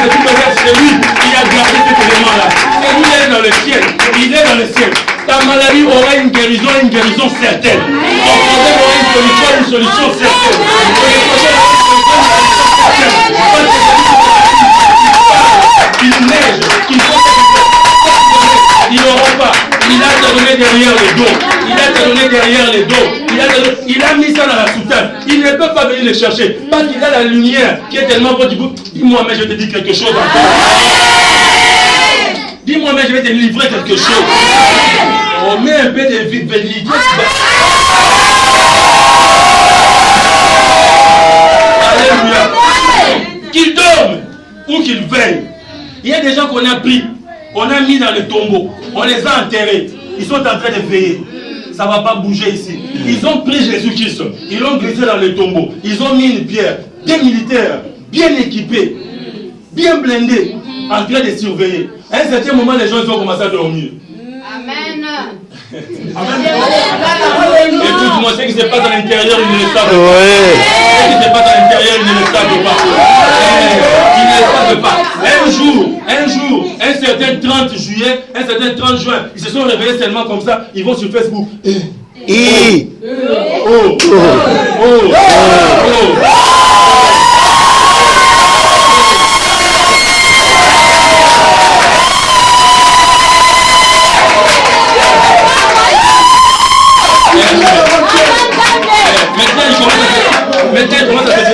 de toute manière, c'est lui qui a gardé cet élément-là. C'est lui qui est dans le ciel. Il est dans le ciel. Ta maladie aura une guérison certaine. Ton problème aura une solution certaine. Il neige, il n'aura pas. Il a donné derrière les dos. Il a mis ça dans la soutane. Il ne peut pas venir le chercher. Parce qu'il a la lumière qui est tellement forte. Dis-moi, mais je te dis quelque chose encore. Dis-moi, mais je vais te livrer quelque chose. On met un peu de vérité. Alléluia. Qu'il dorme ou qu'il veille. Il y a des gens qu'on a pris, on a mis dans le tombeau, on les a enterrés. Ils sont en train de veiller. Ça ne va pas bouger ici. Ils ont pris Jésus-Christ, ils l'ont glissé dans le tombeau. Ils ont mis une pierre, des militaires, bien équipés, bien blindés, en train de surveiller. À un certain moment, les gens ils ont commencé à dormir. Amen. Écoute-moi, ce qui se passe à l'intérieur, ils ne le savent pas. Ce qui se passe à l'intérieur, ils ne le savent pas. Ils ne le savent pas. Un jour, un certain 30 juillet, un certain 30 juin, ils se sont réveillés seulement comme ça, ils vont sur Facebook. Maintenant,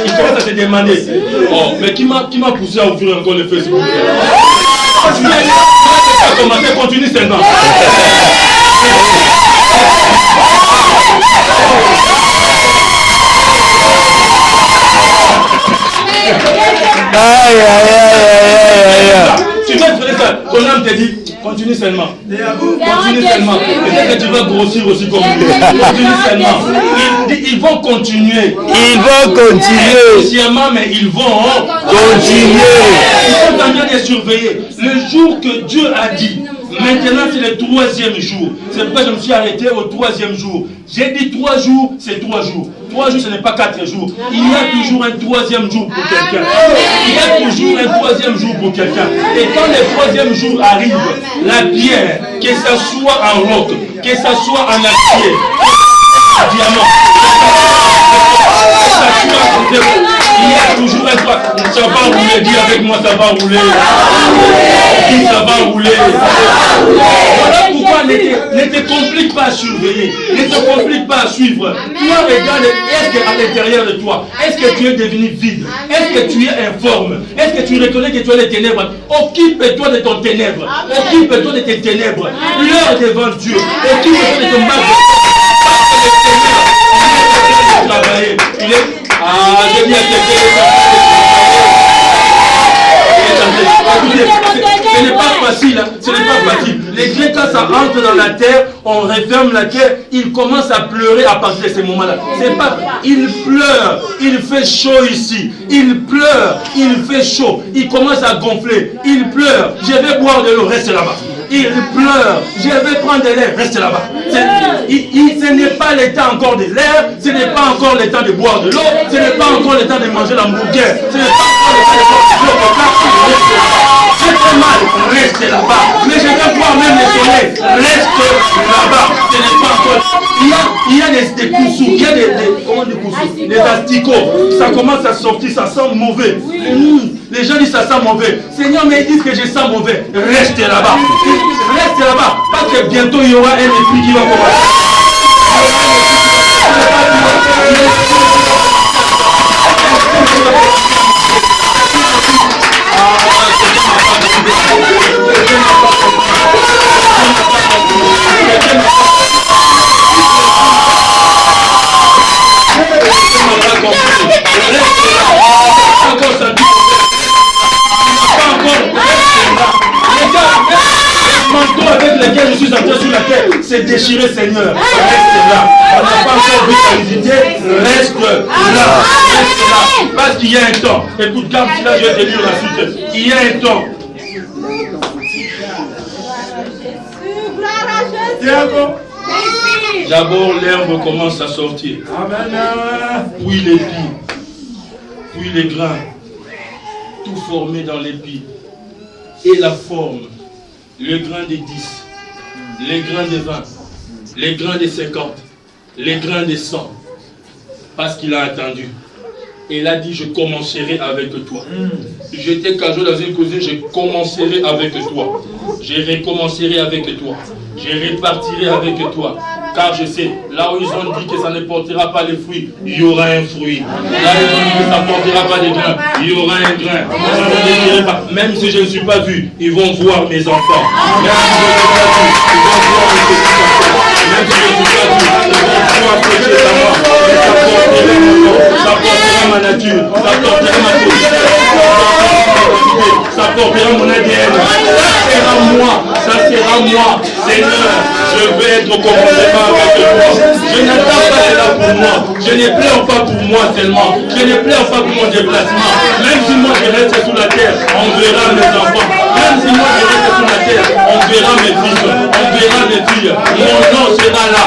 il commence à se demander, oh, mais qui m'a poussé à ouvrir encore le Facebook? Tu n'as pas commencé, continue seulement. Tu vas faire ça, ton âme te dit, continue seulement. Continue seulement. Peut-être que tu vas grossir aussi comme lui. Continue seulement. Ils vont continuer. Consciemment, mais ils vont continuer. Ils sont en train de surveiller. Le jour que Dieu a dit, maintenant c'est le 3e jour. C'est pourquoi je me suis arrêté au 3e jour. J'ai dit 3 jours, c'est 3 jours. 3 jours, ce n'est pas 4 jours. Il y a toujours un 3e jour pour quelqu'un. Il y a toujours un 3e jour pour quelqu'un. Et quand le 3e jour arrive, la pierre, que ce soit en roc, que ce soit en acier, en diamant, il y a toujours un toit. Ça va rouler, dis avec moi, ça va rouler. Dis, ça va rouler. Voilà pourquoi ne te complique pas à surveiller, ne te complique pas à suivre. Toi, regarde, est-ce qu'à l'intérieur de toi, est-ce que tu es devenu vide? Est-ce que tu es informe? Est-ce que tu reconnais que tu as les ténèbres? Occupe-toi de ton ténèbre. Occupe-toi de tes ténèbres. Pleure devant Dieu. Occupe-toi de ton mal. Parce que le Seigneur, il est travailler. Il est... Ah, j'ai bien ce n'est pas facile, hein? Ce n'est pas facile. Les Grecs, quand ça entre dans la terre, on referme la terre, ils commencent à pleurer à partir de ces moments-là. C'est pas, ils pleurent, il fait chaud ici. Ils pleurent, il fait chaud. Ils commencent à gonfler, ils pleurent. Je vais boire de l'eau, reste là-bas. Il pleure, je vais prendre de l'air, reste là-bas. Ce n'est pas le temps encore de l'air, ce n'est pas encore le temps de boire de l'eau, ce n'est pas encore le temps de manger l'hamburger, ce n'est pas encore le temps de boire de l'eau, reste là-bas. J'ai très mal, reste là-bas. Mais je vais voir même le soleil, reste là-bas. Ce n'est pas encore. Il y a des coussous, il y a des asticots. Ça commence à sortir, ça sent mauvais. Les gens disent ça sent mauvais. Seigneur, mais ils disent que je sens mauvais. Reste là-bas. Reste là-bas. Parce que bientôt il y aura un esprit qui va commencer. Je suis entré sur la terre, c'est déchiré, Seigneur. Reste là. On n'a pas encore vu ta visiter. Reste là. Reste là. Parce qu'il y a un temps. Écoute, garde là, je vais te lire la suite. Il y a un temps. D'abord, l'herbe commence à sortir. Puis les pis. Puis les grains. tout formé dans l'épi. Et la forme, le grain de 10, les grains de 20, les grains de 50, les grains de 100. Parce qu'il a attendu. Et il a dit, je commencerai avec toi. J'étais cajou dans une cousine, je commencerai avec toi. Je recommencerai avec toi. Je répartirai avec toi. Car je sais, là où ils ont dit que ça ne portera pas les fruits, il y aura un fruit. Là où ils ont dit que ça ne portera pas des grains, il y aura un grain. Je ne dirai pas, même si je ne suis pas vu, ils vont voir mes enfants. Même si je ne suis pas vu, ils vont voir mes petits-enfants. Même si je ne suis pas vu, ils vont voir approcher à moi. Mais ça portera mon corps, ça portera ma nature, ça portera ma position, ça portera mon ADN. Ça sera moi. Seigneur, je vais être au commencement avec toi. Je n'attends pas cela pour moi. Je ne pleure pas pour moi seulement. Je ne pleure pas pour mon déplacement. Même si moi je reste sous la terre, on verra mes enfants. Même si moi je reste sous la terre, on verra mes fils, on verra mes filles. Mon nom sera là.